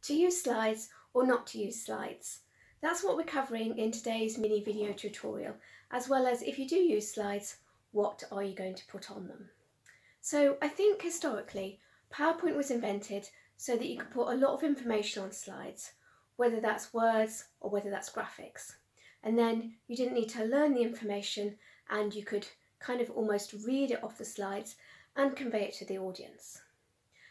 to use slides or not to use slides. That's what we're covering in today's mini video tutorial, as well as if you do use slides, what are you going to put on them? So I think historically, PowerPoint was invented so that you could put a lot of information on slides, whether that's words or whether that's graphics. And then you didn't need to learn the information and you could kind of almost read it off the slides and convey it to the audience.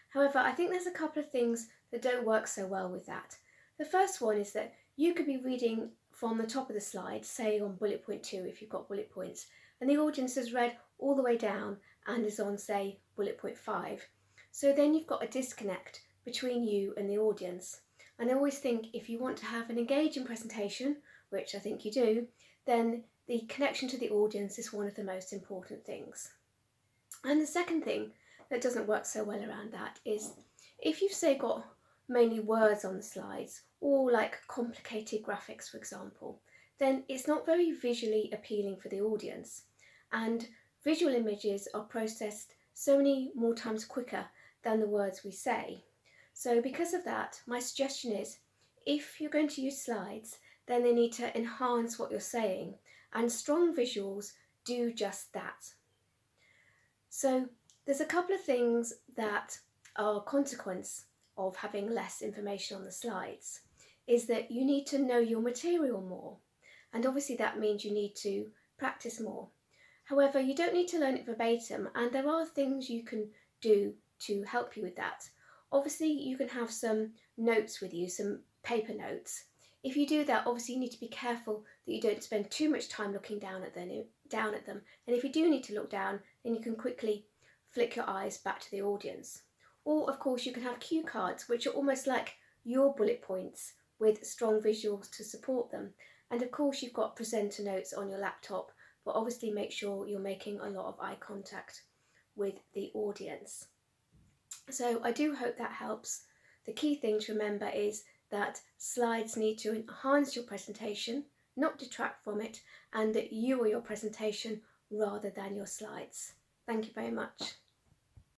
However, I think there's a couple of things that don't work so well with that. The first one is that you could be reading from the top of the slide, say on bullet point 2 if you've got bullet points, and the audience has read all the way down and is on, say, bullet point 5. So then you've got a disconnect between you and the audience. And I always think if you want to have an engaging presentation, which I think you do, then the connection to the audience is one of the most important things. And the second thing that doesn't work so well around that is if you've, say, got mainly words on the slides or like complicated graphics, for example, then it's not very visually appealing for the audience. And visual images are processed so many more times quicker than the words we say. So because of that, my suggestion is if you're going to use slides, then they need to enhance what you're saying, and strong visuals do just that. So there's a couple of things that are a consequence of having less information on the slides, is that you need to know your material more. And obviously that means you need to practice more. However, you don't need to learn it verbatim, and there are things you can do to help you with that. Obviously, you can have some notes with you, some paper notes. If you do that, obviously you need to be careful that you don't spend too much time looking down at them. And if you do need to look down, then you can quickly flick your eyes back to the audience. Or, of course, you can have cue cards, which are almost like your bullet points with strong visuals to support them. And of course, you've got presenter notes on your laptop, but obviously make sure you're making a lot of eye contact with the audience. So I do hope that helps. The key thing to remember is that slides need to enhance your presentation, not detract from it, and that you are your presentation rather than your slides. Thank you very much.